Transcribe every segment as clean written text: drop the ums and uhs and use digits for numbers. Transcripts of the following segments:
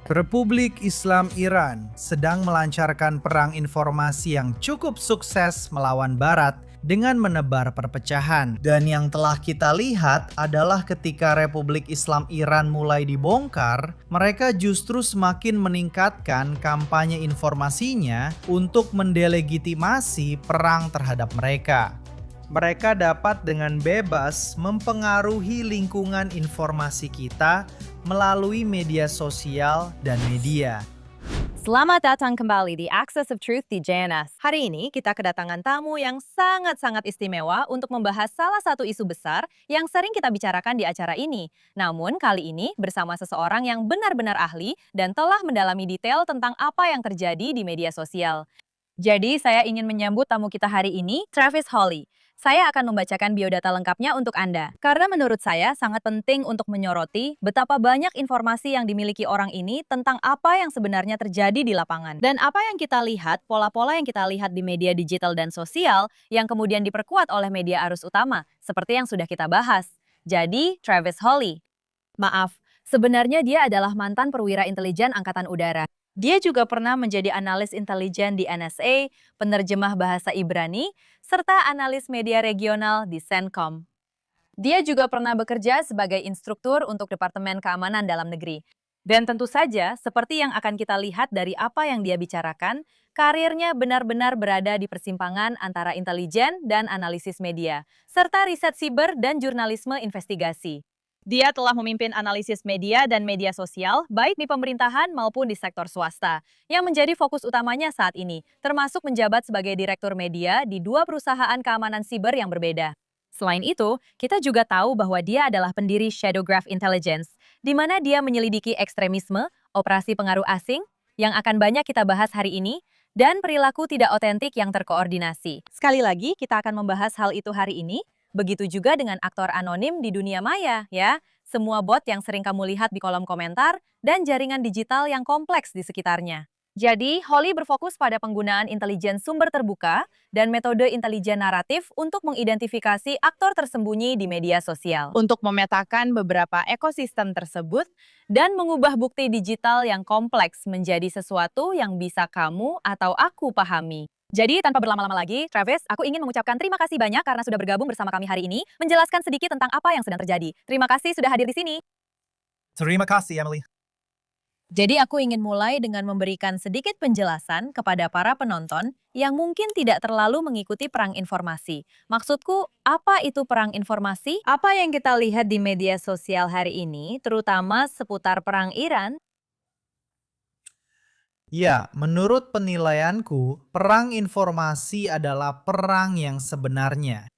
Republik Islam Iran sedang melancarkan perang informasi yang cukup sukses melawan Barat dengan menebar perpecahan. Dan yang telah kita lihat adalah ketika Republik Islam Iran mulai dibongkar, mereka justru semakin meningkatkan kampanye informasinya untuk mendelegitimasi perang terhadap mereka. Mereka dapat dengan bebas mempengaruhi lingkungan informasi kita melalui media sosial dan media. Selamat datang kembali di Access of Truth di JNS. Hari ini kita kedatangan tamu yang sangat-sangat istimewa untuk membahas salah satu isu besar yang sering kita bicarakan di acara ini. Namun kali ini bersama seseorang yang benar-benar ahli dan telah mendalami detail tentang apa yang terjadi di media sosial. Jadi saya ingin menyambut tamu kita hari ini, Travis Hawley. Saya akan membacakan biodata lengkapnya untuk Anda, karena menurut saya sangat penting untuk menyoroti betapa banyak informasi yang dimiliki orang ini tentang apa yang sebenarnya terjadi di lapangan. Dan apa yang kita lihat, pola-pola yang kita lihat di media digital dan sosial, yang kemudian diperkuat oleh media arus utama, seperti yang sudah kita bahas. Jadi, Travis Hawley. Maaf, sebenarnya dia adalah mantan perwira intelijen Angkatan Udara. Dia juga pernah menjadi analis intelijen di NSA, penerjemah bahasa Ibrani, serta analis media regional di CENTCOM. Dia juga pernah bekerja sebagai instruktur untuk Departemen Keamanan Dalam Negeri. Dan tentu saja, seperti yang akan kita lihat dari apa yang dia bicarakan, karirnya benar-benar berada di persimpangan antara intelijen dan analisis media, serta riset siber dan jurnalisme investigasi. Dia telah memimpin analisis media dan media sosial, baik di pemerintahan maupun di sektor swasta, yang menjadi fokus utamanya saat ini, termasuk menjabat sebagai direktur media di dua perusahaan keamanan siber yang berbeda. Selain itu, kita juga tahu bahwa dia adalah pendiri Shadowgraph Intelligence, di mana dia menyelidiki ekstremisme, operasi pengaruh asing, yang akan banyak kita bahas hari ini, dan perilaku tidak otentik yang terkoordinasi. Sekali lagi, kita akan membahas hal itu hari ini. Begitu juga dengan aktor anonim di dunia maya, ya. Semua bot yang sering kamu lihat di kolom komentar dan jaringan digital yang kompleks di sekitarnya. Jadi, Hawley berfokus pada penggunaan intelijen sumber terbuka dan metode intelijen naratif untuk mengidentifikasi aktor tersembunyi di media sosial. Untuk memetakan beberapa ekosistem tersebut dan mengubah bukti digital yang kompleks menjadi sesuatu yang bisa kamu atau aku pahami. Jadi, tanpa berlama-lama lagi, Travis, aku ingin mengucapkan terima kasih banyak karena sudah bergabung bersama kami hari ini, menjelaskan sedikit tentang apa yang sedang terjadi. Terima kasih sudah hadir di sini. Terima kasih, Emily. Jadi, aku ingin mulai dengan memberikan sedikit penjelasan kepada para penonton yang mungkin tidak terlalu mengikuti perang informasi. Maksudku, apa itu perang informasi? Apa yang kita lihat di media sosial hari ini, terutama seputar perang Iran, Ya, menurut penilaianku, perang informasi adalah perang yang sebenarnya.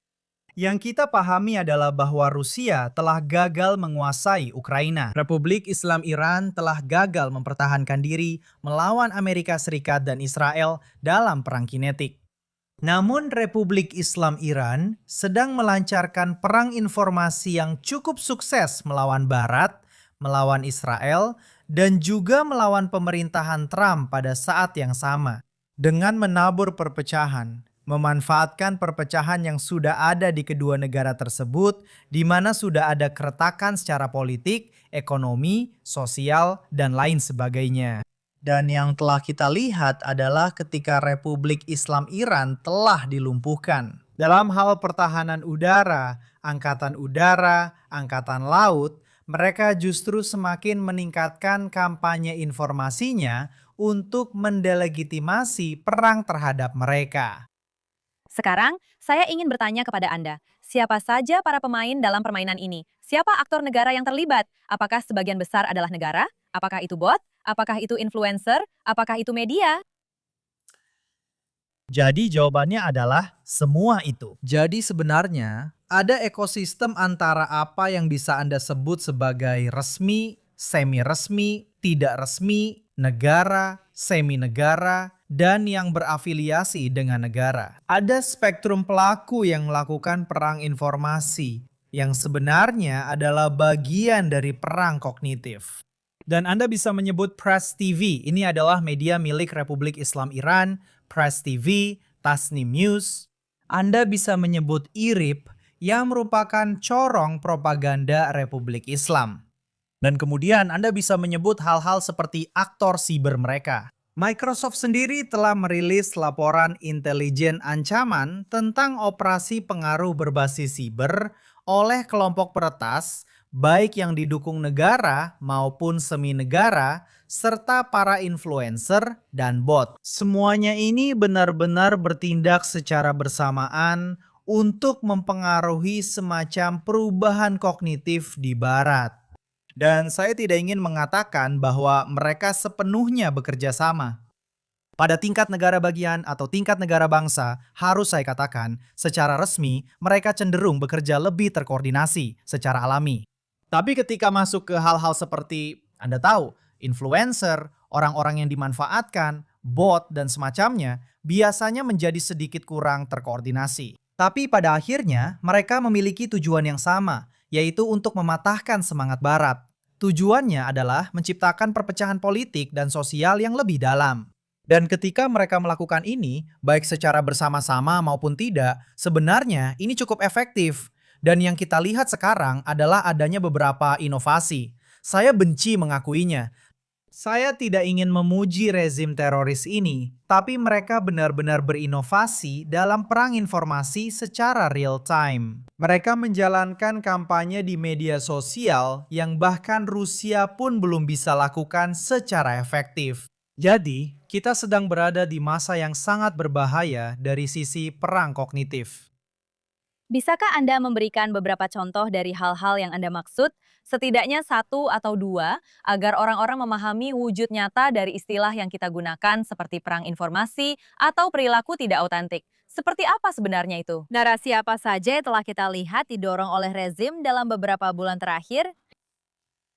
Yang kita pahami adalah bahwa Rusia telah gagal menguasai Ukraina. Republik Islam Iran telah gagal mempertahankan diri melawan Amerika Serikat dan Israel dalam perang kinetik. Namun Republik Islam Iran sedang melancarkan perang informasi yang cukup sukses melawan Barat, melawan Israel, dan juga melawan pemerintahan Trump pada saat yang sama. Dengan menabur perpecahan, memanfaatkan perpecahan yang sudah ada di kedua negara tersebut, di mana sudah ada keretakan secara politik, ekonomi, sosial, dan lain sebagainya. Dan yang telah kita lihat adalah ketika Republik Islam Iran telah dilumpuhkan. Dalam hal pertahanan udara, angkatan laut, mereka justru semakin meningkatkan kampanye informasinya untuk mendelegitimasi perang terhadap mereka. Sekarang, saya ingin bertanya kepada Anda, siapa saja para pemain dalam permainan ini? Siapa aktor negara yang terlibat? Apakah sebagian besar adalah negara? Apakah itu bot? Apakah itu influencer? Apakah itu media? Jadi jawabannya adalah semua itu. Jadi sebenarnya ada ekosistem antara apa yang bisa Anda sebut sebagai resmi, semi-resmi, tidak resmi, negara, semi-negara, dan yang berafiliasi dengan negara. Ada spektrum pelaku yang melakukan perang informasi, yang sebenarnya adalah bagian dari perang kognitif. Dan Anda bisa menyebut Press TV, ini adalah media milik Republik Islam Iran, Press TV, Tasnim News. Anda bisa menyebut IRIB yang merupakan corong propaganda Republik Islam. Dan kemudian Anda bisa menyebut hal-hal seperti aktor siber mereka. Microsoft sendiri telah merilis laporan intelijen ancaman tentang operasi pengaruh berbasis siber oleh kelompok peretas, baik yang didukung negara maupun semi-negara, serta para influencer dan bot. Semuanya ini benar-benar bertindak secara bersamaan untuk mempengaruhi semacam perubahan kognitif di Barat. Dan saya tidak ingin mengatakan bahwa mereka sepenuhnya bekerja sama. Pada tingkat negara bagian atau tingkat negara bangsa, harus saya katakan, secara resmi mereka cenderung bekerja lebih terkoordinasi secara alami. Tapi ketika masuk ke hal-hal seperti, Anda tahu, influencer, orang-orang yang dimanfaatkan, bot, dan semacamnya, biasanya menjadi sedikit kurang terkoordinasi. Tapi pada akhirnya, mereka memiliki tujuan yang sama, yaitu untuk mematahkan semangat Barat. Tujuannya adalah menciptakan perpecahan politik dan sosial yang lebih dalam. Dan ketika mereka melakukan ini, baik secara bersama-sama maupun tidak, sebenarnya ini cukup efektif. Dan yang kita lihat sekarang adalah adanya beberapa inovasi. Saya benci mengakuinya. Saya tidak ingin memuji rezim teroris ini, tapi mereka benar-benar berinovasi dalam perang informasi secara real time. Mereka menjalankan kampanye di media sosial yang bahkan Rusia pun belum bisa lakukan secara efektif. Jadi, kita sedang berada di masa yang sangat berbahaya dari sisi perang kognitif. Bisakah Anda memberikan beberapa contoh dari hal-hal yang Anda maksud, setidaknya satu atau dua, agar orang-orang memahami wujud nyata dari istilah yang kita gunakan seperti perang informasi atau perilaku tidak autentik? Seperti apa sebenarnya itu? Narasi apa saja yang telah kita lihat didorong oleh rezim dalam beberapa bulan terakhir?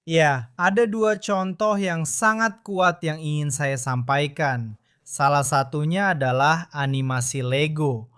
Ya, ada dua contoh yang sangat kuat yang ingin saya sampaikan. Salah satunya adalah animasi Lego.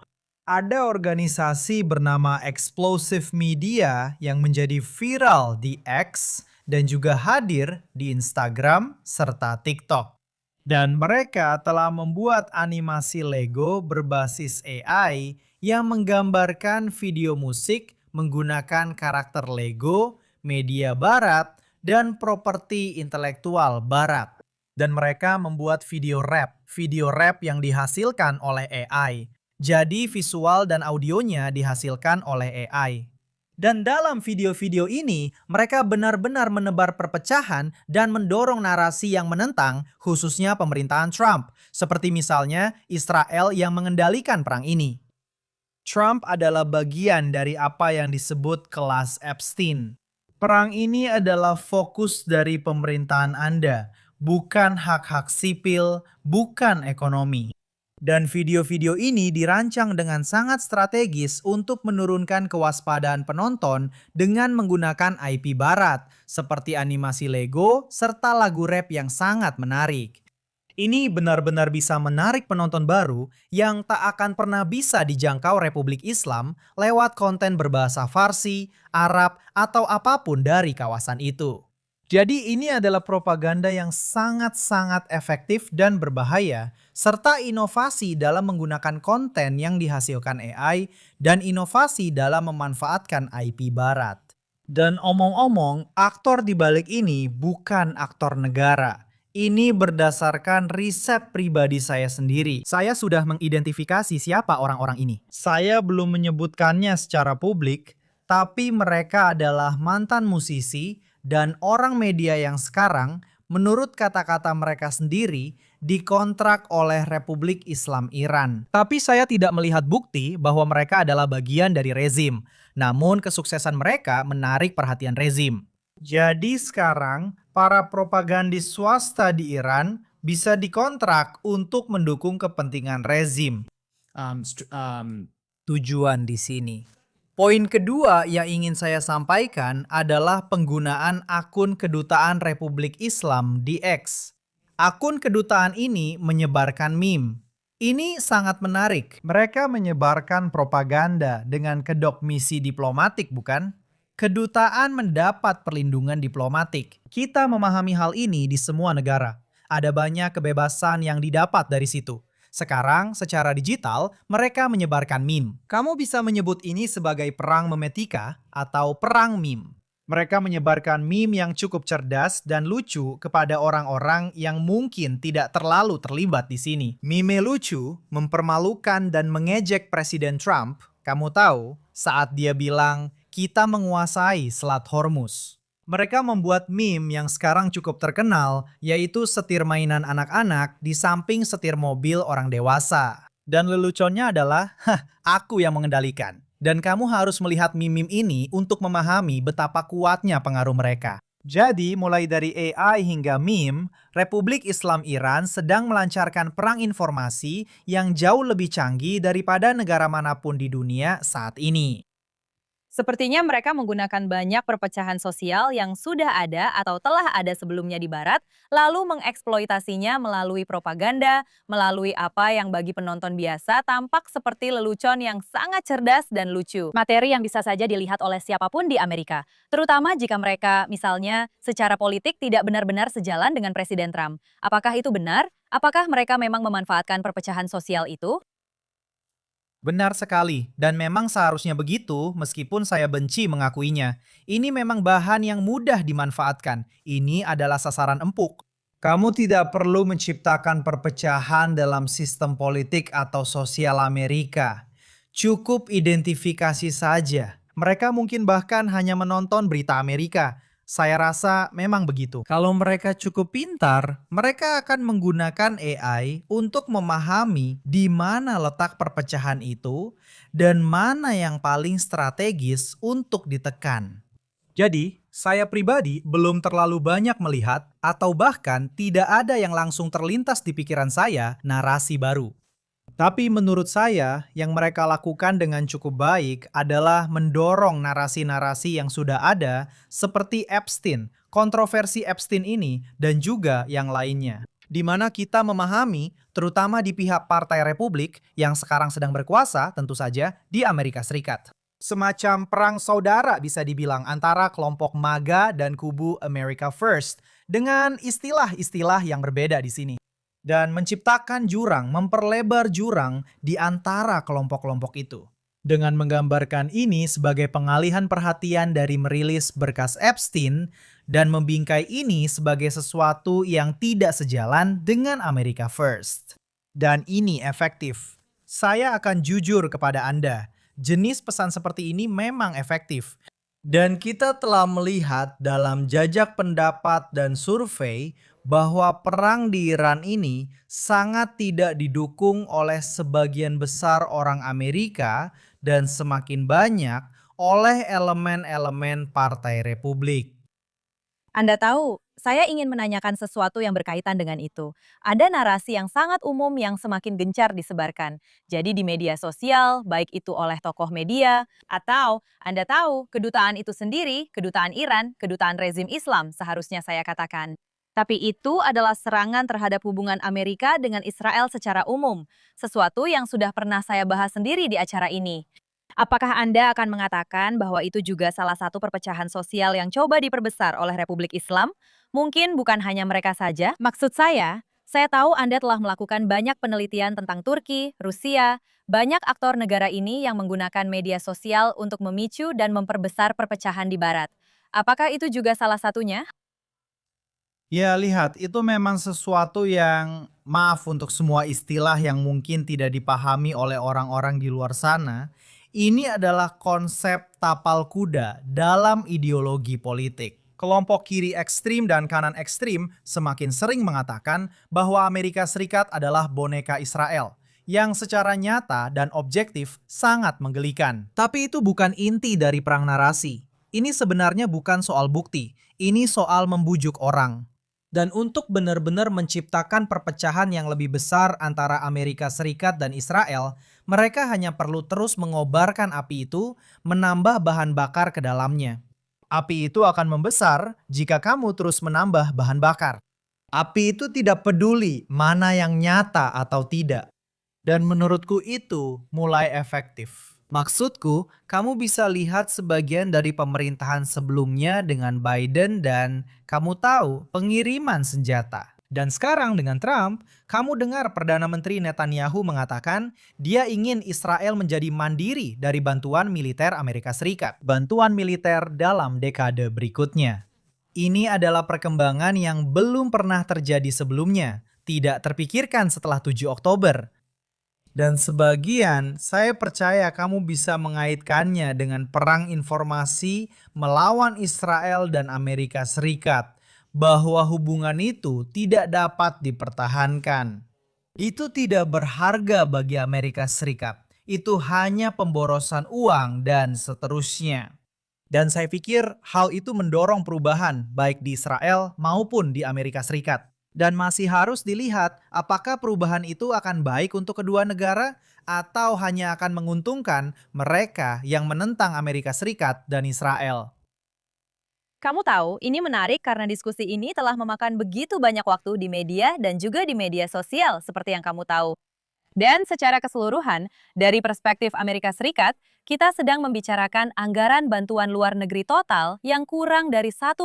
Ada organisasi bernama Explosive Media yang menjadi viral di X dan juga hadir di Instagram serta TikTok. Dan mereka telah membuat animasi Lego berbasis AI yang menggambarkan video musik menggunakan karakter Lego, media barat, dan properti intelektual barat. Dan mereka membuat video rap yang dihasilkan oleh AI. Jadi visual dan audionya dihasilkan oleh AI. Dan dalam video-video ini, mereka benar-benar menebar perpecahan dan mendorong narasi yang menentang, khususnya pemerintahan Trump, seperti misalnya Israel yang mengendalikan perang ini. Trump adalah bagian dari apa yang disebut kelas Epstein. Perang ini adalah fokus dari pemerintahan Anda, bukan hak-hak sipil, bukan ekonomi. Dan video-video ini dirancang dengan sangat strategis untuk menurunkan kewaspadaan penonton dengan menggunakan IP barat, seperti animasi Lego serta lagu rap yang sangat menarik. Ini benar-benar bisa menarik penonton baru yang tak akan pernah bisa dijangkau Republik Islam lewat konten berbahasa Farsi, Arab, atau apapun dari kawasan itu. Jadi ini adalah propaganda yang sangat-sangat efektif dan berbahaya, serta inovasi dalam menggunakan konten yang dihasilkan AI dan inovasi dalam memanfaatkan IP barat. Dan omong-omong, aktor di balik ini bukan aktor negara. Ini berdasarkan riset pribadi saya sendiri. Saya sudah mengidentifikasi siapa orang-orang ini. Saya belum menyebutkannya secara publik, tapi mereka adalah mantan musisi dan orang media yang sekarang, menurut kata-kata mereka sendiri, dikontrak oleh Republik Islam Iran. Tapi saya tidak melihat bukti bahwa mereka adalah bagian dari rezim. Namun kesuksesan mereka menarik perhatian rezim. Jadi sekarang, para propagandis swasta di Iran bisa dikontrak untuk mendukung kepentingan rezim. Tujuan di sini. Poin kedua yang ingin saya sampaikan adalah penggunaan akun Kedutaan Republik Islam di X. Akun kedutaan ini menyebarkan meme. Ini sangat menarik. Mereka menyebarkan propaganda dengan kedok misi diplomatik, bukan? Kedutaan mendapat perlindungan diplomatik. Kita memahami hal ini di semua negara. Ada banyak kebebasan yang didapat dari situ. Sekarang, secara digital, mereka menyebarkan meme. Kamu bisa menyebut ini sebagai perang memetika atau perang meme. Mereka menyebarkan meme yang cukup cerdas dan lucu kepada orang-orang yang mungkin tidak terlalu terlibat di sini. Meme lucu, mempermalukan dan mengejek Presiden Trump, kamu tahu, saat dia bilang, kita menguasai Selat Hormuz. Mereka membuat meme yang sekarang cukup terkenal, yaitu setir mainan anak-anak di samping setir mobil orang dewasa. Dan leluconnya adalah, aku yang mengendalikan. Dan kamu harus melihat meme ini untuk memahami betapa kuatnya pengaruh mereka. Jadi, mulai dari AI hingga meme, Republik Islam Iran sedang melancarkan perang informasi yang jauh lebih canggih daripada negara manapun di dunia saat ini. Sepertinya mereka menggunakan banyak perpecahan sosial yang sudah ada atau telah ada sebelumnya di Barat, lalu mengeksploitasinya melalui propaganda, melalui apa yang bagi penonton biasa tampak seperti lelucon yang sangat cerdas dan lucu. Materi yang bisa saja dilihat oleh siapapun di Amerika, terutama jika mereka, misalnya, secara politik tidak benar-benar sejalan dengan Presiden Trump. Apakah itu benar? Apakah mereka memang memanfaatkan perpecahan sosial itu? Benar sekali, dan memang seharusnya begitu meskipun saya benci mengakuinya. Ini memang bahan yang mudah dimanfaatkan. Ini adalah sasaran empuk. Kamu tidak perlu menciptakan perpecahan dalam sistem politik atau sosial Amerika. Cukup identifikasi saja. Mereka mungkin bahkan hanya menonton berita Amerika. Saya rasa memang begitu. Kalau mereka cukup pintar, mereka akan menggunakan AI untuk memahami di mana letak perpecahan itu dan mana yang paling strategis untuk ditekan. Jadi, saya pribadi belum terlalu banyak melihat atau bahkan tidak ada yang langsung terlintas di pikiran saya narasi baru. Tapi menurut saya, yang mereka lakukan dengan cukup baik adalah mendorong narasi-narasi yang sudah ada seperti Epstein, kontroversi Epstein ini, dan juga yang lainnya. Di mana kita memahami, terutama di pihak Partai Republik yang sekarang sedang berkuasa, tentu saja di Amerika Serikat. Semacam perang saudara bisa dibilang antara kelompok MAGA dan kubu America First, dengan istilah-istilah yang berbeda di sini. Dan menciptakan jurang, memperlebar jurang di antara kelompok-kelompok itu. Dengan menggambarkan ini sebagai pengalihan perhatian dari merilis berkas Epstein dan membingkai ini sebagai sesuatu yang tidak sejalan dengan America First. Dan ini efektif. Saya akan jujur kepada Anda, jenis pesan seperti ini memang efektif. Dan kita telah melihat dalam jajak pendapat dan survei bahwa perang di Iran ini sangat tidak didukung oleh sebagian besar orang Amerika dan semakin banyak oleh elemen-elemen Partai Republik. Anda tahu, saya ingin menanyakan sesuatu yang berkaitan dengan itu. Ada narasi yang sangat umum yang semakin gencar disebarkan. Jadi di media sosial, baik itu oleh tokoh media, atau Anda tahu, kedutaan itu sendiri, kedutaan Iran, kedutaan rezim Islam seharusnya saya katakan. Tapi itu adalah serangan terhadap hubungan Amerika dengan Israel secara umum, sesuatu yang sudah pernah saya bahas sendiri di acara ini. Apakah Anda akan mengatakan bahwa itu juga salah satu perpecahan sosial yang coba diperbesar oleh Republik Islam? Mungkin bukan hanya mereka saja. Maksud saya tahu Anda telah melakukan banyak penelitian tentang Turki, Rusia, banyak aktor negara ini yang menggunakan media sosial untuk memicu dan memperbesar perpecahan di Barat. Apakah itu juga salah satunya? Ya, lihat, itu memang sesuatu yang, maaf untuk semua istilah yang mungkin tidak dipahami oleh orang-orang di luar sana. Ini adalah konsep tapal kuda dalam ideologi politik. Kelompok kiri ekstrim dan kanan ekstrim semakin sering mengatakan bahwa Amerika Serikat adalah boneka Israel, yang secara nyata dan objektif sangat menggelikan. Tapi itu bukan inti dari perang narasi. Ini sebenarnya bukan soal bukti, ini soal membujuk orang. Dan untuk benar-benar menciptakan perpecahan yang lebih besar antara Amerika Serikat dan Israel, mereka hanya perlu terus mengobarkan api itu, menambah bahan bakar ke dalamnya. Api itu akan membesar jika kamu terus menambah bahan bakar. Api itu tidak peduli mana yang nyata atau tidak. Dan menurutku itu mulai efektif. Maksudku, kamu bisa lihat sebagian dari pemerintahan sebelumnya dengan Biden dan kamu tahu pengiriman senjata. Dan sekarang dengan Trump, kamu dengar Perdana Menteri Netanyahu mengatakan dia ingin Israel menjadi mandiri dari bantuan militer Amerika Serikat. Bantuan militer dalam dekade berikutnya. Ini adalah perkembangan yang belum pernah terjadi sebelumnya, tidak terpikirkan setelah 7 Oktober. Dan sebagian, saya percaya kamu bisa mengaitkannya dengan perang informasi melawan Israel dan Amerika Serikat, bahwa hubungan itu tidak dapat dipertahankan. Itu tidak berharga bagi Amerika Serikat. Itu hanya pemborosan uang dan seterusnya. Dan saya pikir hal itu mendorong perubahan baik di Israel maupun di Amerika Serikat. Dan masih harus dilihat apakah perubahan itu akan baik untuk kedua negara atau hanya akan menguntungkan mereka yang menentang Amerika Serikat dan Israel. Kamu tahu, ini menarik karena diskusi ini telah memakan begitu banyak waktu di media dan juga di media sosial seperti yang kamu tahu. Dan secara keseluruhan, dari perspektif Amerika Serikat, kita sedang membicarakan anggaran bantuan luar negeri total yang kurang dari 1%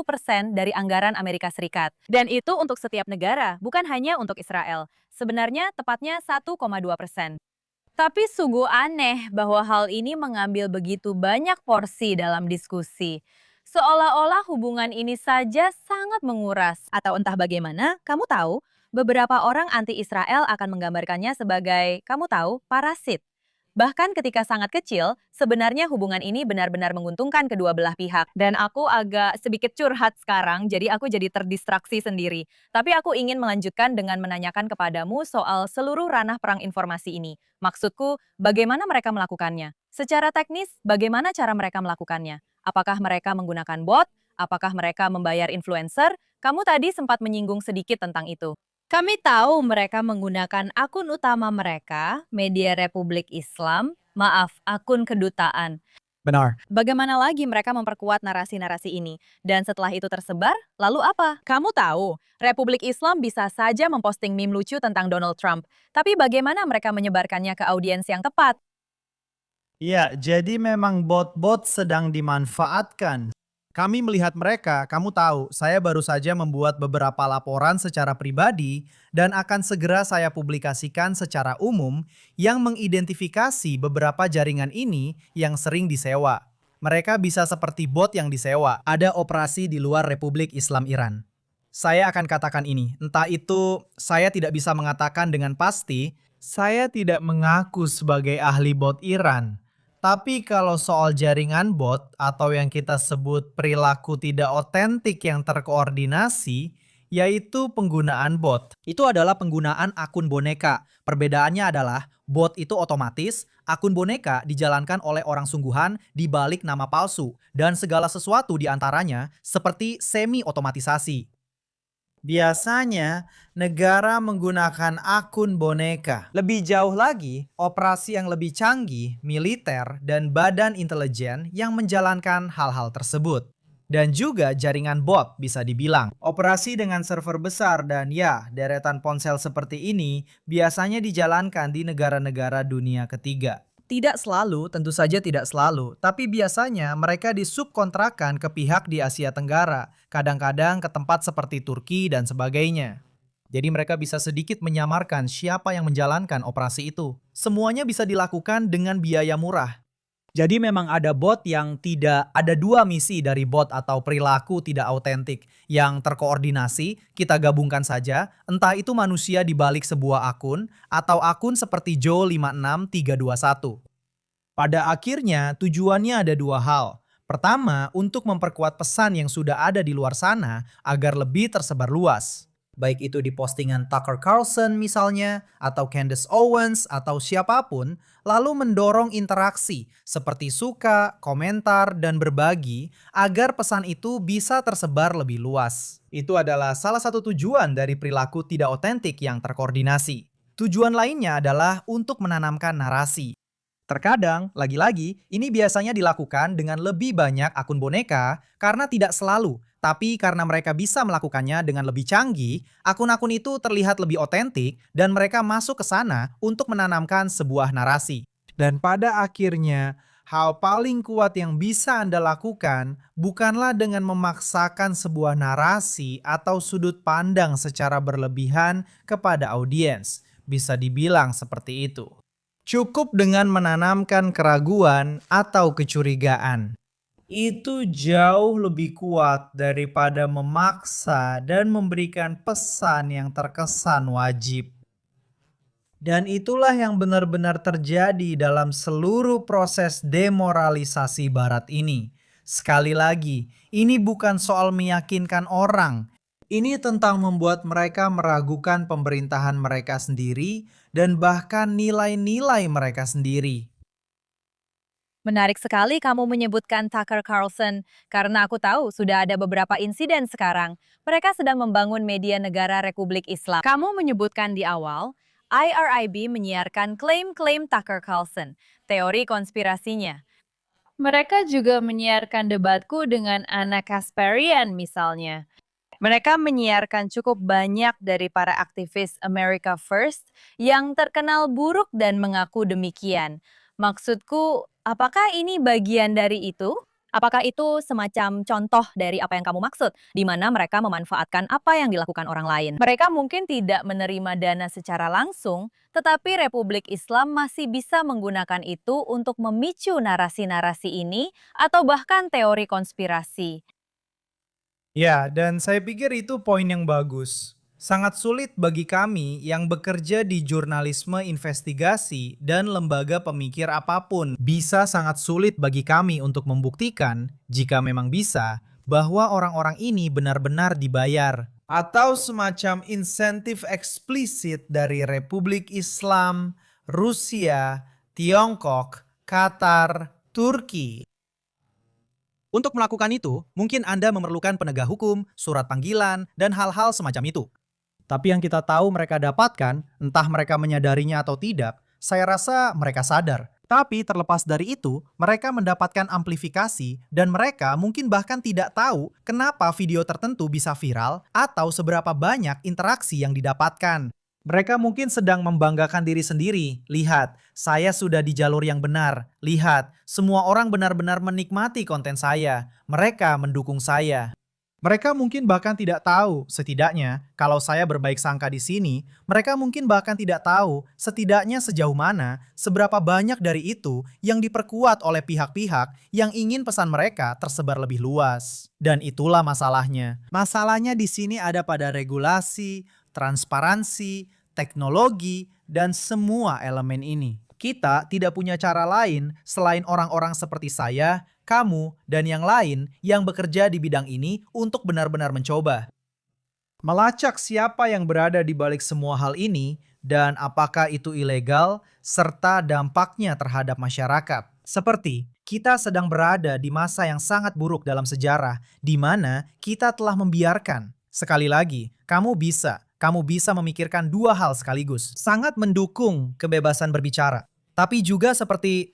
dari anggaran Amerika Serikat. Dan itu untuk setiap negara, bukan hanya untuk Israel. Sebenarnya tepatnya 1,2%. Tapi sungguh aneh bahwa hal ini mengambil begitu banyak porsi dalam diskusi. Seolah-olah hubungan ini saja sangat menguras. Atau entah bagaimana, kamu tahu, beberapa orang anti-Israel akan menggambarkannya sebagai, kamu tahu, parasit. Bahkan ketika sangat kecil, sebenarnya hubungan ini benar-benar menguntungkan kedua belah pihak. Dan aku agak sedikit curhat sekarang, jadi aku jadi terdistraksi sendiri. Tapi aku ingin melanjutkan dengan menanyakan kepadamu soal seluruh ranah perang informasi ini. Maksudku, bagaimana mereka melakukannya? Secara teknis, bagaimana cara mereka melakukannya? Apakah mereka menggunakan bot? Apakah mereka membayar influencer? Kamu tadi sempat menyinggung sedikit tentang itu. Kami tahu mereka menggunakan akun utama mereka, Media Republik Islam, akun kedutaan. Benar. Bagaimana lagi mereka memperkuat narasi-narasi ini? Dan setelah itu tersebar, lalu apa? Kamu tahu, Republik Islam bisa saja memposting meme lucu tentang Donald Trump. Tapi bagaimana mereka menyebarkannya ke audiens yang tepat? Ya, jadi memang bot-bot sedang dimanfaatkan. Kami melihat mereka, kamu tahu, saya baru saja membuat beberapa laporan secara pribadi dan akan segera saya publikasikan secara umum yang mengidentifikasi beberapa jaringan ini yang sering disewa. Mereka bisa seperti bot yang disewa, ada operasi di luar Republik Islam Iran. Saya akan katakan ini, entah itu saya tidak bisa mengatakan dengan pasti, saya tidak mengaku sebagai ahli bot Iran. Tapi kalau soal jaringan bot atau yang kita sebut perilaku tidak otentik yang terkoordinasi, yaitu penggunaan bot. Itu adalah penggunaan akun boneka. Perbedaannya adalah bot itu otomatis, akun boneka dijalankan oleh orang sungguhan di balik nama palsu, dan segala sesuatu di antaranya seperti semi-otomatisasi. Biasanya, negara menggunakan akun boneka. Lebih jauh lagi, operasi yang lebih canggih, militer, dan badan intelijen yang menjalankan hal-hal tersebut. Dan juga jaringan bot bisa dibilang. Operasi dengan server besar dan ya, deretan ponsel seperti ini biasanya dijalankan di negara-negara dunia ketiga. Tidak selalu, tentu saja tidak selalu, tapi biasanya mereka disubkontrakan ke pihak di Asia Tenggara, kadang-kadang ke tempat seperti Turki dan sebagainya. Jadi mereka bisa sedikit menyamarkan siapa yang menjalankan operasi itu. Semuanya bisa dilakukan dengan biaya murah. Jadi memang ada bot yang tidak, ada dua misi dari bot atau perilaku tidak autentik yang terkoordinasi, kita gabungkan saja, entah itu manusia di balik sebuah akun atau akun seperti Joe56321. Pada akhirnya tujuannya ada dua hal. Pertama, untuk memperkuat pesan yang sudah ada di luar sana agar lebih tersebar luas. Baik itu di postingan Tucker Carlson misalnya, atau Candace Owens, atau siapapun, lalu mendorong interaksi seperti suka, komentar, dan berbagi agar pesan itu bisa tersebar lebih luas. Itu adalah salah satu tujuan dari perilaku tidak otentik yang terkoordinasi. Tujuan lainnya adalah untuk menanamkan narasi. Terkadang, lagi-lagi, ini biasanya dilakukan dengan lebih banyak akun boneka karena tidak selalu, tapi karena mereka bisa melakukannya dengan lebih canggih, akun-akun itu terlihat lebih otentik dan mereka masuk ke sana untuk menanamkan sebuah narasi. Dan pada akhirnya, Hal paling kuat yang bisa Anda lakukan bukanlah dengan memaksakan sebuah narasi atau sudut pandang secara berlebihan kepada audiens. Bisa dibilang seperti itu. Cukup dengan menanamkan keraguan atau kecurigaan. Itu jauh lebih kuat daripada memaksa dan memberikan pesan yang terkesan wajib. Dan itulah yang benar-benar terjadi dalam seluruh proses demoralisasi Barat ini. Sekali lagi, ini bukan soal meyakinkan orang. Ini tentang membuat mereka meragukan pemerintahan mereka sendiri dan bahkan nilai-nilai mereka sendiri. Menarik sekali kamu menyebutkan Tucker Carlson, karena aku tahu sudah ada beberapa insiden sekarang. Mereka sedang membangun media negara Republik Islam. Kamu menyebutkan di awal, IRIB menyiarkan klaim-klaim Tucker Carlson, teori konspirasinya. Mereka juga menyiarkan debatku dengan Anna Kasparian misalnya. Mereka menyiarkan cukup banyak dari para aktivis America First yang terkenal buruk dan mengaku demikian. Maksudku, apakah ini bagian dari itu? Apakah itu semacam contoh dari apa yang kamu maksud, di mana mereka memanfaatkan apa yang dilakukan orang lain? Mereka mungkin tidak menerima dana secara langsung, tetapi Republik Islam masih bisa menggunakan itu untuk memicu narasi-narasi ini atau bahkan teori konspirasi. Ya, dan saya pikir itu poin yang bagus. Sangat sulit bagi kami yang bekerja di jurnalisme investigasi dan lembaga pemikir apapun. Bisa sangat sulit bagi kami untuk membuktikan, jika memang bisa, bahwa orang-orang ini benar-benar dibayar. Atau semacam insentif eksplisit dari Republik Islam, Rusia, Tiongkok, Qatar, Turki. Untuk melakukan itu, mungkin Anda memerlukan penegak hukum, surat panggilan, dan hal-hal semacam itu. Tapi yang kita tahu mereka dapatkan, entah mereka menyadarinya atau tidak, saya rasa mereka sadar. Tapi terlepas dari itu, mereka mendapatkan amplifikasi dan mereka mungkin bahkan tidak tahu kenapa video tertentu bisa viral atau seberapa banyak interaksi yang didapatkan. Mereka mungkin sedang membanggakan diri sendiri. Lihat, saya sudah di jalur yang benar. Lihat, semua orang benar-benar menikmati konten saya. Mereka mendukung saya. Mereka mungkin bahkan tidak tahu, setidaknya kalau saya berbaik sangka di sini, mereka mungkin bahkan tidak tahu setidaknya sejauh mana, seberapa banyak dari itu yang diperkuat oleh pihak-pihak yang ingin pesan mereka tersebar lebih luas. Dan itulah masalahnya. Masalahnya di sini ada pada regulasi, transparansi, teknologi, dan semua elemen ini. Kita tidak punya cara lain selain orang-orang seperti saya, kamu, dan yang lain yang bekerja di bidang ini untuk benar-benar mencoba. Melacak siapa yang berada di balik semua hal ini dan apakah itu ilegal serta dampaknya terhadap masyarakat. Seperti kita sedang berada di masa yang sangat buruk dalam sejarah di mana kita telah membiarkan. Sekali lagi, kamu bisa memikirkan dua hal sekaligus. Sangat mendukung kebebasan berbicara. Tapi juga seperti,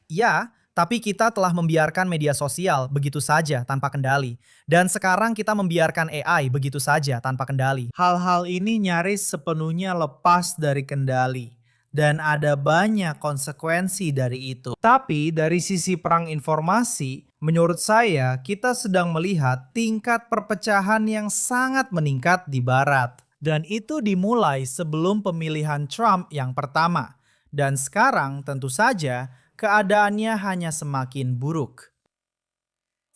tapi kita telah membiarkan media sosial begitu saja tanpa kendali. Dan sekarang kita membiarkan AI begitu saja tanpa kendali. Hal-hal ini nyaris sepenuhnya lepas dari kendali. Dan ada banyak konsekuensi dari itu. Tapi dari sisi perang informasi, menurut saya kita sedang melihat tingkat perpecahan yang sangat meningkat di Barat. Dan itu dimulai sebelum pemilihan Trump yang pertama. Dan sekarang tentu saja keadaannya hanya semakin buruk.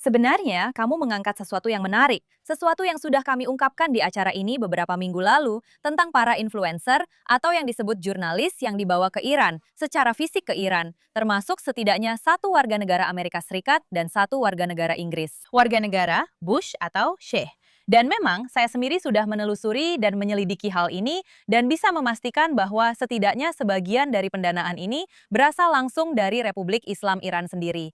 Sebenarnya, kamu mengangkat sesuatu yang menarik, sesuatu yang sudah kami ungkapkan di acara ini beberapa minggu lalu tentang para influencer atau yang disebut jurnalis yang dibawa ke Iran, secara fisik ke Iran, termasuk setidaknya satu warga negara Amerika Serikat dan satu warga negara Inggris. Warga negara, Bush atau Sheikh. Dan memang saya sendiri sudah menelusuri dan menyelidiki hal ini dan bisa memastikan bahwa setidaknya sebagian dari pendanaan ini berasal langsung dari Republik Islam Iran sendiri.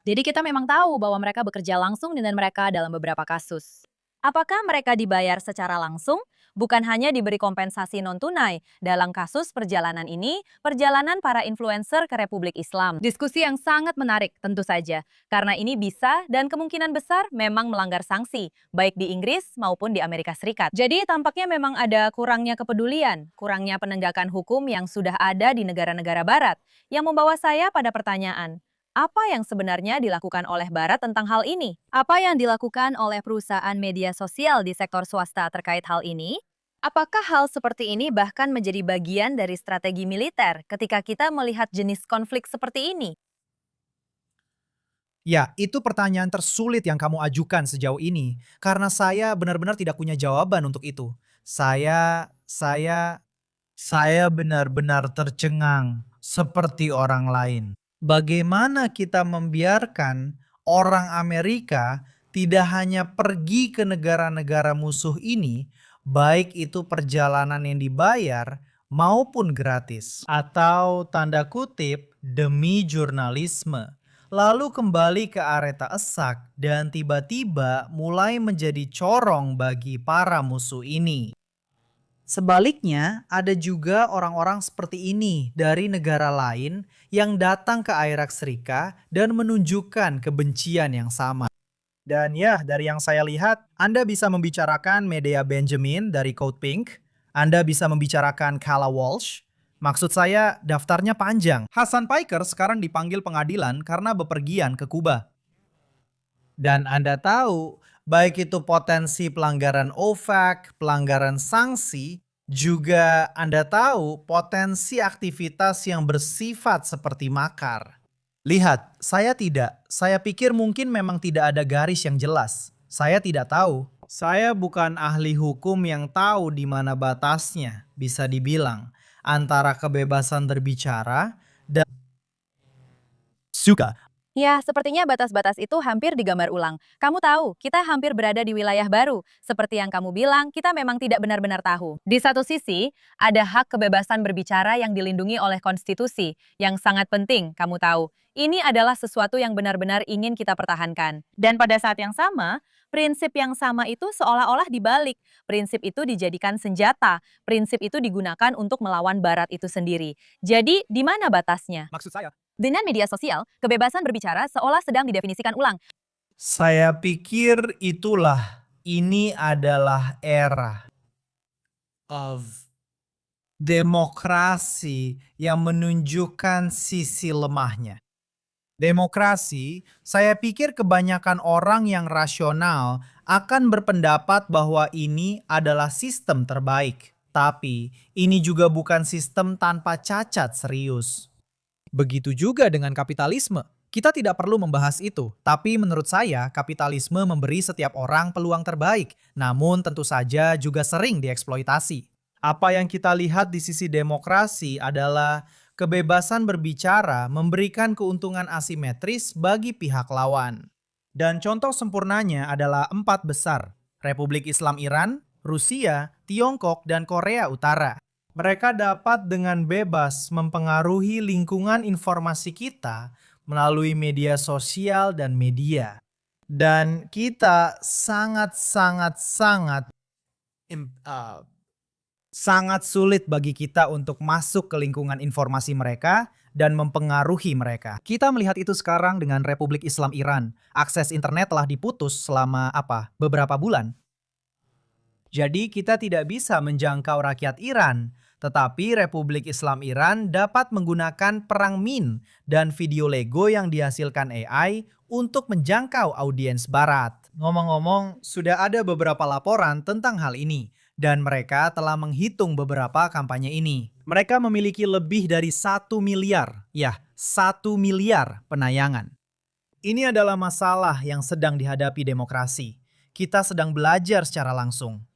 Jadi kita memang tahu bahwa mereka bekerja langsung dengan mereka dalam beberapa kasus. Apakah mereka dibayar secara langsung? Bukan hanya diberi kompensasi non-tunai. Dalam kasus perjalanan ini, perjalanan para influencer ke Republik Islam. Diskusi yang sangat menarik tentu saja, karena ini bisa dan kemungkinan besar memang melanggar sanksi, baik di Inggris maupun di Amerika Serikat. Jadi tampaknya memang ada kurangnya kepedulian, kurangnya penegakan hukum yang sudah ada di negara-negara barat, yang membawa saya pada pertanyaan, Apa yang sebenarnya dilakukan oleh Barat tentang hal ini? Apa yang dilakukan oleh perusahaan media sosial di sektor swasta terkait hal ini? Apakah hal seperti ini bahkan menjadi bagian dari strategi militer ketika kita melihat jenis konflik seperti ini? Ya, itu pertanyaan tersulit yang kamu ajukan sejauh ini, karena saya benar-benar tidak punya jawaban untuk itu. Saya benar-benar tercengang seperti orang lain. Bagaimana kita membiarkan orang Amerika tidak hanya pergi ke negara-negara musuh ini, baik itu perjalanan yang dibayar maupun gratis, atau tanda kutip demi jurnalisme, lalu kembali ke Areta Esak dan tiba-tiba mulai menjadi corong bagi para musuh ini. Sebaliknya, ada juga orang-orang seperti ini dari negara lain yang datang ke Iraq Serika dan menunjukkan kebencian yang sama. Dan ya, dari yang saya lihat, Anda bisa membicarakan Medea Benjamin dari Code Pink, Anda bisa membicarakan Kala Walsh. Maksud saya, daftarnya panjang. Hasan Piker sekarang dipanggil pengadilan karena bepergian ke Kuba. Dan Anda tahu, baik itu potensi pelanggaran OFAC, pelanggaran sanksi, juga Anda tahu potensi aktivitas yang bersifat seperti makar. Lihat, saya tidak. Saya pikir mungkin memang tidak ada garis yang jelas. Saya tidak tahu. Saya bukan ahli hukum yang tahu di mana batasnya, bisa dibilang, antara kebebasan berbicara dan suka. Ya, sepertinya batas-batas itu hampir digambar ulang. Kamu tahu, kita hampir berada di wilayah baru. Seperti yang kamu bilang, kita memang tidak benar-benar tahu. Di satu sisi, ada hak kebebasan berbicara yang dilindungi oleh konstitusi, yang sangat penting, kamu tahu. Ini adalah sesuatu yang benar-benar ingin kita pertahankan. Dan pada saat yang sama, prinsip yang sama itu seolah-olah dibalik. Prinsip itu dijadikan senjata. Prinsip itu digunakan untuk melawan Barat itu sendiri. Jadi, di mana batasnya? Maksud saya, Dengan media sosial, kebebasan berbicara seolah sedang didefinisikan ulang. saya pikir ini adalah era of demokrasi yang menunjukkan sisi lemahnya. Demokrasi, saya pikir kebanyakan orang yang rasional akan berpendapat bahwa ini adalah sistem terbaik. Tapi ini juga bukan sistem tanpa cacat serius. Begitu juga dengan kapitalisme. Kita tidak perlu membahas itu, tapi menurut saya kapitalisme memberi setiap orang peluang terbaik, namun tentu saja juga sering dieksploitasi. Apa yang kita lihat di sisi demokrasi adalah kebebasan berbicara memberikan keuntungan asimetris bagi pihak lawan. Dan contoh sempurnanya adalah 4 besar: Republik Islam Iran, Rusia, Tiongkok, dan Korea Utara. Mereka dapat dengan bebas mempengaruhi lingkungan informasi kita melalui media sosial dan media. Dan kita sangat sulit bagi kita untuk masuk ke lingkungan informasi mereka dan mempengaruhi mereka. Kita melihat itu sekarang dengan Republik Islam Iran. Akses internet telah diputus selama beberapa bulan. Jadi kita tidak bisa menjangkau rakyat Iran, tetapi Republik Islam Iran dapat menggunakan perang min dan video Lego yang dihasilkan AI untuk menjangkau audiens Barat. Ngomong-ngomong, sudah ada beberapa laporan tentang hal ini, dan mereka telah menghitung beberapa kampanye ini. Mereka memiliki lebih dari 1 miliar penayangan. Ini adalah masalah yang sedang dihadapi demokrasi. Kita sedang belajar secara langsung.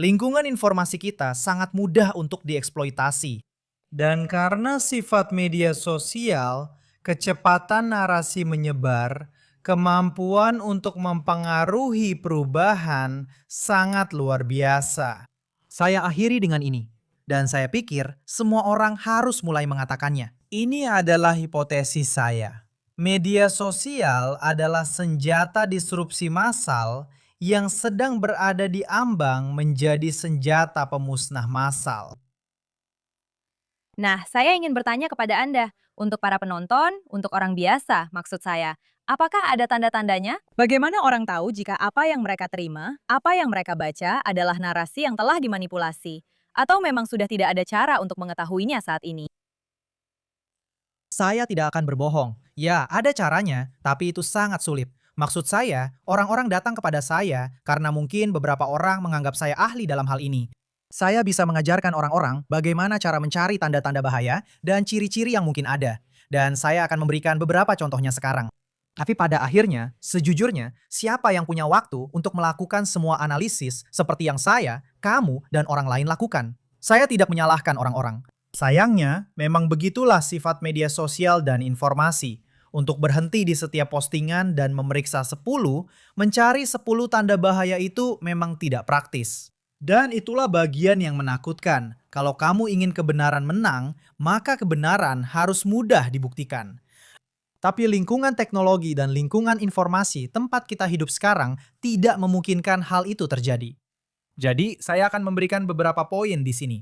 Lingkungan informasi kita sangat mudah untuk dieksploitasi. Dan karena sifat media sosial, kecepatan narasi menyebar, kemampuan untuk mempengaruhi perubahan sangat luar biasa. Saya akhiri dengan ini, dan saya pikir semua orang harus mulai mengatakannya. Ini adalah hipotesis saya. Media sosial adalah senjata disrupsi massal yang sedang berada di ambang menjadi senjata pemusnah massal. Nah, saya ingin bertanya kepada Anda, untuk para penonton, untuk orang biasa, maksud saya, apakah ada tanda-tandanya? Bagaimana orang tahu jika apa yang mereka terima, apa yang mereka baca adalah narasi yang telah dimanipulasi? Atau memang sudah tidak ada cara untuk mengetahuinya saat ini? Saya tidak akan berbohong. Ya, ada caranya, tapi itu sangat sulit. Maksud saya, orang-orang datang kepada saya karena mungkin beberapa orang menganggap saya ahli dalam hal ini. Saya bisa mengajarkan orang-orang bagaimana cara mencari tanda-tanda bahaya dan ciri-ciri yang mungkin ada. Dan saya akan memberikan beberapa contohnya sekarang. Tapi pada akhirnya, sejujurnya, siapa yang punya waktu untuk melakukan semua analisis seperti yang saya, kamu, dan orang lain lakukan? Saya tidak menyalahkan orang-orang. Sayangnya, memang begitulah sifat media sosial dan informasi. Untuk berhenti di setiap postingan dan memeriksa 10, mencari 10 tanda bahaya itu memang tidak praktis. Dan itulah bagian yang menakutkan. Kalau kamu ingin kebenaran menang, maka kebenaran harus mudah dibuktikan. Tapi lingkungan teknologi dan lingkungan informasi tempat kita hidup sekarang tidak memungkinkan hal itu terjadi. Jadi, saya akan memberikan beberapa poin di sini.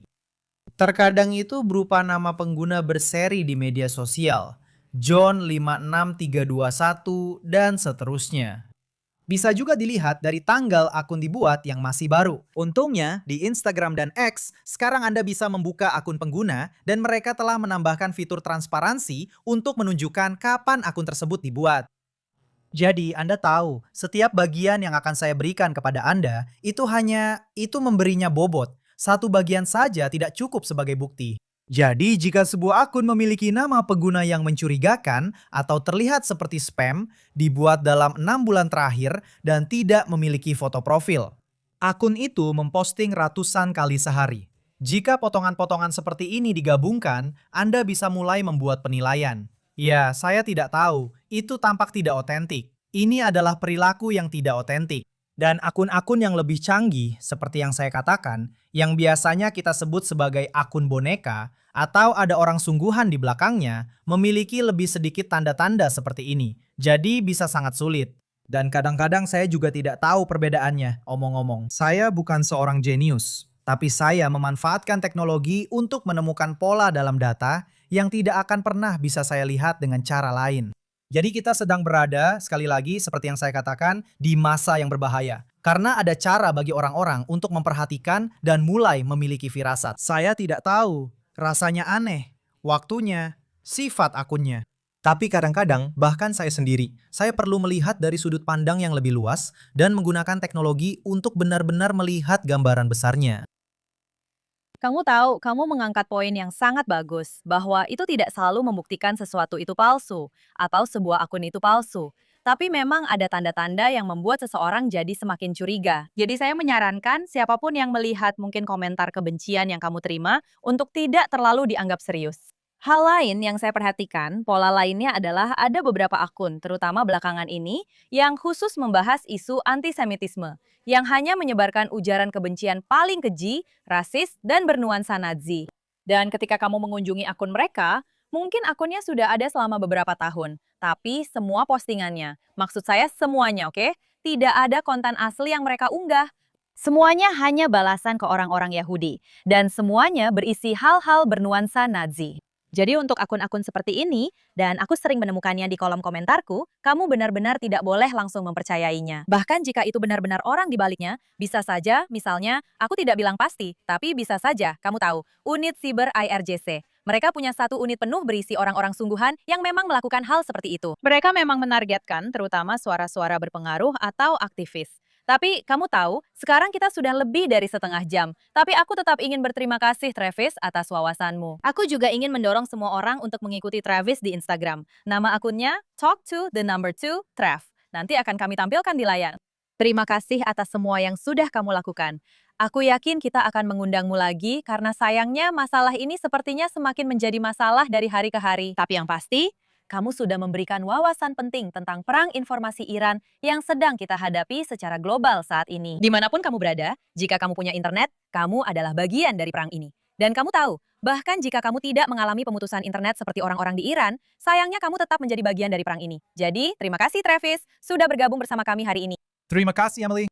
Terkadang itu berupa nama pengguna berseri di media sosial, John 56321 dan seterusnya. Bisa juga dilihat dari tanggal akun dibuat yang masih baru. Untungnya, di Instagram dan X, sekarang Anda bisa membuka akun pengguna dan mereka telah menambahkan fitur transparansi untuk menunjukkan kapan akun tersebut dibuat. Jadi, Anda tahu, setiap bagian yang akan saya berikan kepada Anda, itu memberinya bobot. Satu bagian saja tidak cukup sebagai bukti. Jadi, jika sebuah akun memiliki nama pengguna yang mencurigakan atau terlihat seperti spam, dibuat dalam 6 bulan terakhir, dan tidak memiliki foto profil, akun itu memposting ratusan kali sehari. Jika potongan-potongan seperti ini digabungkan, Anda bisa mulai membuat penilaian. Ya, saya tidak tahu, itu tampak tidak otentik. Ini adalah perilaku yang tidak otentik. Dan akun-akun yang lebih canggih, seperti yang saya katakan, yang biasanya kita sebut sebagai akun boneka, atau ada orang sungguhan di belakangnya, memiliki lebih sedikit tanda-tanda seperti ini. Jadi bisa sangat sulit. Dan kadang-kadang saya juga tidak tahu perbedaannya, omong-omong. Saya bukan seorang jenius, tapi saya memanfaatkan teknologi untuk menemukan pola dalam data yang tidak akan pernah bisa saya lihat dengan cara lain. Jadi kita sedang berada, sekali lagi seperti yang saya katakan, di masa yang berbahaya. Karena ada cara bagi orang-orang untuk memperhatikan dan mulai memiliki firasat. Saya tidak tahu, rasanya aneh, waktunya, sifat akunnya. Tapi kadang-kadang, bahkan saya sendiri, saya perlu melihat dari sudut pandang yang lebih luas dan menggunakan teknologi untuk benar-benar melihat gambaran besarnya. Kamu tahu, kamu mengangkat poin yang sangat bagus, bahwa itu tidak selalu membuktikan sesuatu itu palsu, atau sebuah akun itu palsu. Tapi memang ada tanda-tanda yang membuat seseorang jadi semakin curiga. Jadi saya menyarankan siapapun yang melihat mungkin komentar kebencian yang kamu terima, untuk tidak terlalu dianggap serius. Hal lain yang saya perhatikan, pola lainnya adalah ada beberapa akun, terutama belakangan ini, yang khusus membahas isu antisemitisme, yang hanya menyebarkan ujaran kebencian paling keji, rasis, dan bernuansa Nazi. Dan ketika kamu mengunjungi akun mereka, mungkin akunnya sudah ada selama beberapa tahun, tapi semua postingannya, maksud saya semuanya, oke? Tidak ada konten asli yang mereka unggah. Semuanya hanya balasan ke orang-orang Yahudi, dan semuanya berisi hal-hal bernuansa Nazi. Jadi untuk akun-akun seperti ini, dan aku sering menemukannya di kolom komentarku, kamu benar-benar tidak boleh langsung mempercayainya. Bahkan jika itu benar-benar orang di baliknya, bisa saja, misalnya, aku tidak bilang pasti, tapi bisa saja, kamu tahu, unit siber IRGC. Mereka punya satu unit penuh berisi orang-orang sungguhan yang memang melakukan hal seperti itu. Mereka memang menargetkan terutama suara-suara berpengaruh atau aktivis. Tapi kamu tahu, sekarang kita sudah lebih dari setengah jam. Tapi aku tetap ingin berterima kasih Travis atas wawasanmu. Aku juga ingin mendorong semua orang untuk mengikuti Travis di Instagram. Nama akunnya Talk to the number 2 Trav. Nanti akan kami tampilkan di layar. Terima kasih atas semua yang sudah kamu lakukan. Aku yakin kita akan mengundangmu lagi karena sayangnya masalah ini sepertinya semakin menjadi masalah dari hari ke hari. Tapi yang pasti, kamu sudah memberikan wawasan penting tentang perang informasi Iran yang sedang kita hadapi secara global saat ini. Dimanapun kamu berada, jika kamu punya internet, kamu adalah bagian dari perang ini. Dan kamu tahu, bahkan jika kamu tidak mengalami pemutusan internet seperti orang-orang di Iran, sayangnya kamu tetap menjadi bagian dari perang ini. Jadi, terima kasih Travis, sudah bergabung bersama kami hari ini. Terima kasih, Emily.